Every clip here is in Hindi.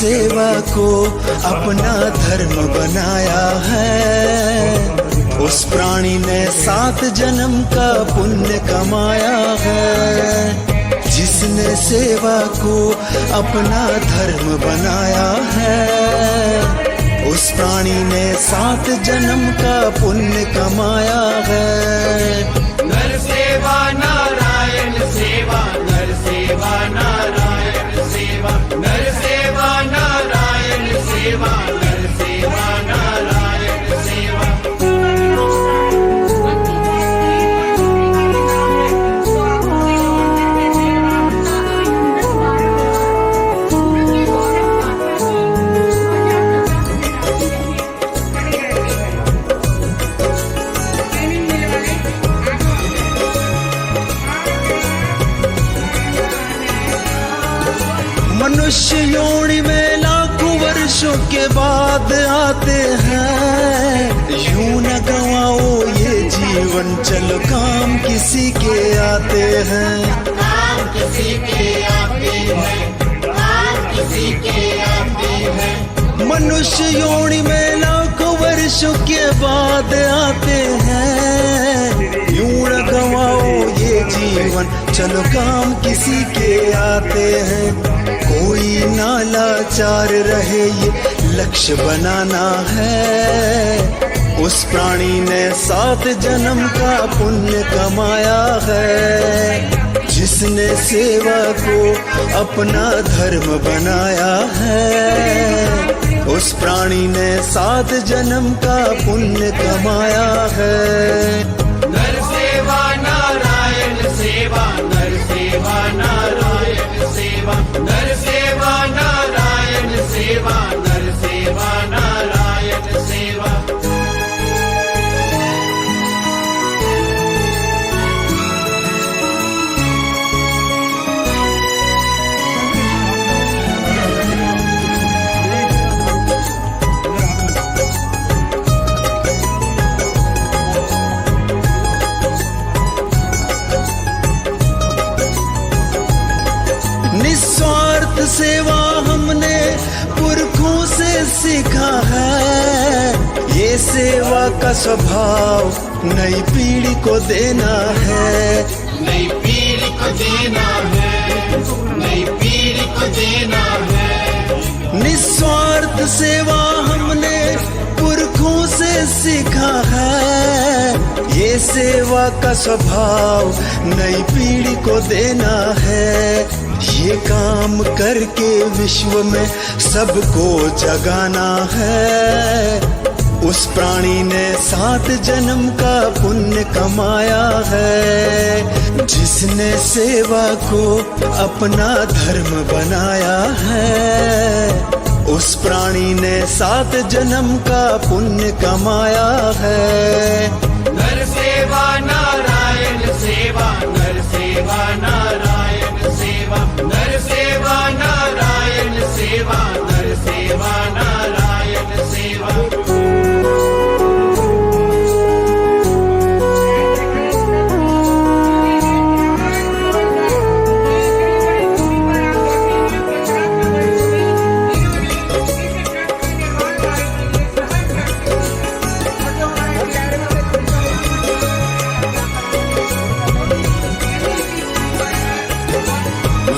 सेवा को अपना धर्म बनाया है। उस प्राणी ने 7 जन्म का पुण्य कमाया है। जिसने सेवा को अपना धर्म बनाया है, उस प्राणी ने 7 जन्म का पुण्य कमाया है। नर सेवा नारायण सेवा, नर सेवा नारायण सेवा, नर सेवा नारायण सेवा, नर सेवा नारायण सेवा। मनुष्य योनि में लाखों वर्षों के बाद आते हैं। यूं न गवाओ ये जीवन, चलो काम किसी के आते हैं। काम किसी के आते हैं, काम किसी के आते हैं। मनुष्य योनि में लाखों वर्षों के बाद आते हैं। यूं न गवाओ ये जीवन, चलो काम किसी के आते हैं। कोई ना लाचार रहे ये लक्ष्य बनाना है। उस प्राणी ने 7 जन्म का पुण्य कमाया है। जिसने सेवा को अपना धर्म बनाया है, उस प्राणी ने 7 जन्म का पुण्य कमाया है। नर सेवा नारायण सेवा, नर सेवा नारायण सेवा, नर सेवा नारायण सेवा, नर सेवा नारायण सेवा। निस्वार्थ सेवा हमने पुरखों से सीखा है। ये सेवा का स्वभाव नई पीढ़ी को देना है। नई पीढ़ी को देना है, नई पीढ़ी को देना है। निस्वार्थ सेवा हमने पुरखों से सीखा है। ये सेवा का स्वभाव नई पीढ़ी को देना है। ये काम करके विश्व में सबको जगाना है। उस प्राणी ने 7 जन्म का पुण्य कमाया है। जिसने सेवा को अपना धर्म बनाया है, उस प्राणी ने 7 जन्म का पुण्य कमाया है। नर सेवा नारायण सेवा, नर सेवा नारायण सेवा, नर सेवा नारायण सेवा, नर सेवा नारायण सेवा।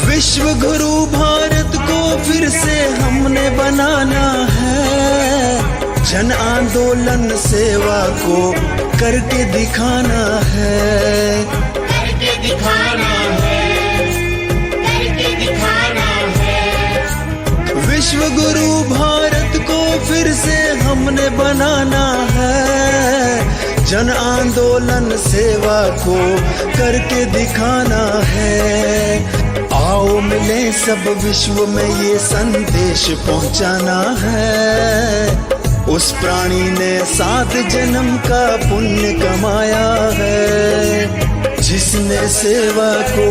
विश्व गुरु भारत को फिर से हमने बनाना है। जन आंदोलन सेवा को करके दिखाना है। करके दिखाना है, करके दिखाना है। विश्व गुरु भारत को फिर से हमने बनाना है। जन आंदोलन सेवा को करके दिखाना है। आओ मिले सब विश्व में ये संदेश पहुंचाना है। उस प्राणी ने 7 जन्म का पुण्य कमाया है। जिसने सेवा को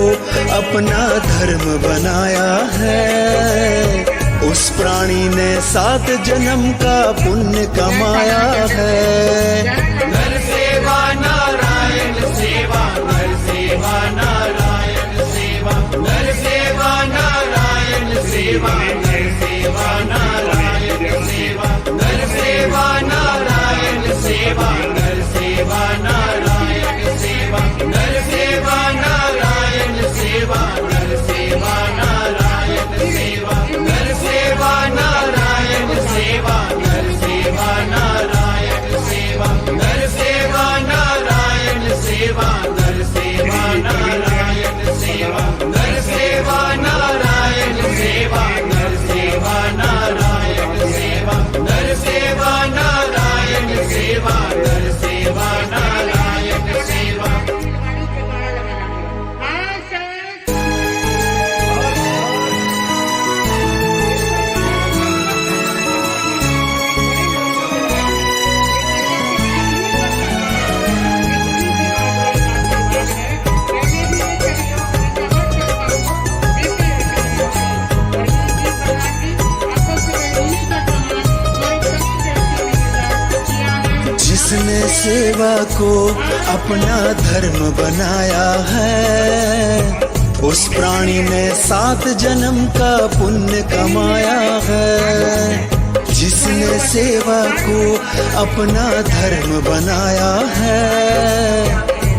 अपना धर्म बनाया है, उस प्राणी ने 7 जन्म का पुण्य कमाया है। नर सेवा नारायण सेवा, नर सेवा नारायण सेवा, नर सेवा नारायण सेवा, नर सेवा जिसने सेवा को अपना धर्म बनाया है, उस प्राणी ने 7 जन्म का पुण्य कमाया है। जिसने सेवा को अपना धर्म बनाया है,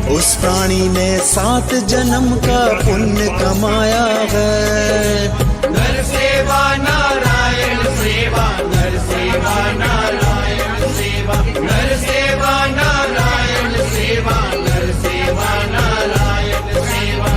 उस प्राणी ने 7 जन्म का पुण्य कमाया है। नर सेवा नारायण सेवा, नर सेवा नारायण सेवा, नर सेवा नारायण सेवा, नर सेवा नारायण सेवा।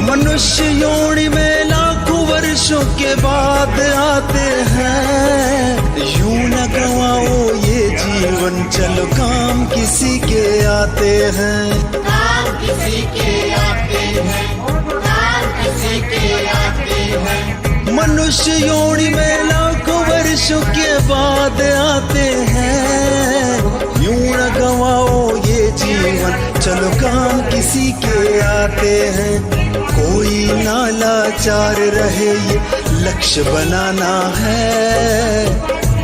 मनुष्य योनि में लाखों वर्षों के बाद आते हैं। यूं न गवाओ ये जीवन, चलो काम किसी के आते हैं। काम किसी के आते हैं, काम किसी के आते हैं। मनुष्य योनि में लाखों वर्षों के बाद आते हैं। यूं न गवाओ ये जीवन, चलो काम किसी के आते हैं। कोई ना लाचार रहे ये लक्ष्य बनाना है।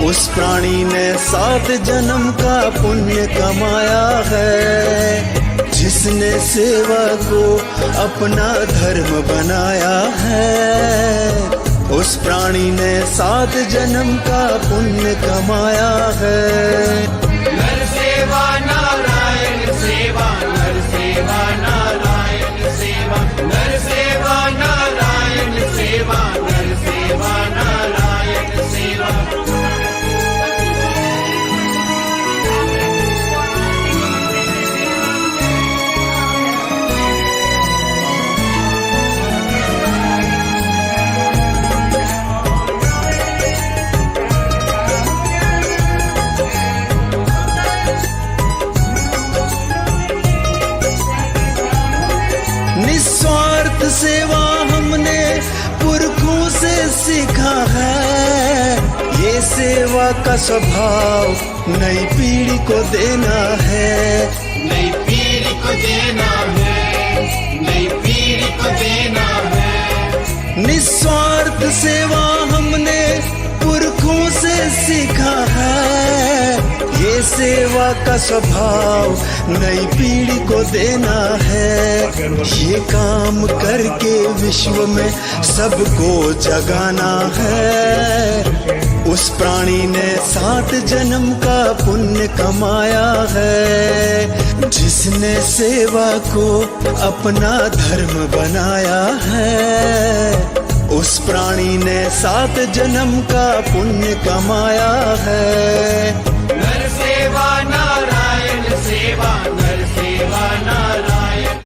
उस प्राणी ने 7 जन्म का पुण्य कमाया है। जिसने सेवा को अपना धर्म बनाया है, उस प्राणी ने 7 जन्म का पुण्य कमाया है। नर सेवा नारायण सेवा, नर सेवा नारायण सेवा, नर सेवा नारायण सेवा, नर सेवा नारायण सेवा। निस्वार्थ सेवा हमने पुरखों से सीखा है। ये सेवा का स्वभाव नई पीढ़ी को देना है। नई पीढ़ी को देना है, नई पीढ़ी को देना है। निस्वार्थ सेवा हमने पुरखों से सीखा है। ये सेवा का स्वभाव नई पीढ़ी को देना है। ये काम करके विश्व में सबको जगाना है। उस प्राणी ने 7 जन्म का पुण्य कमाया है। जिसने सेवा को अपना धर्म बनाया है, उस प्राणी ने 7 जन्म का पुण्य कमाया है। नर सेवा नारायण सेवा, नर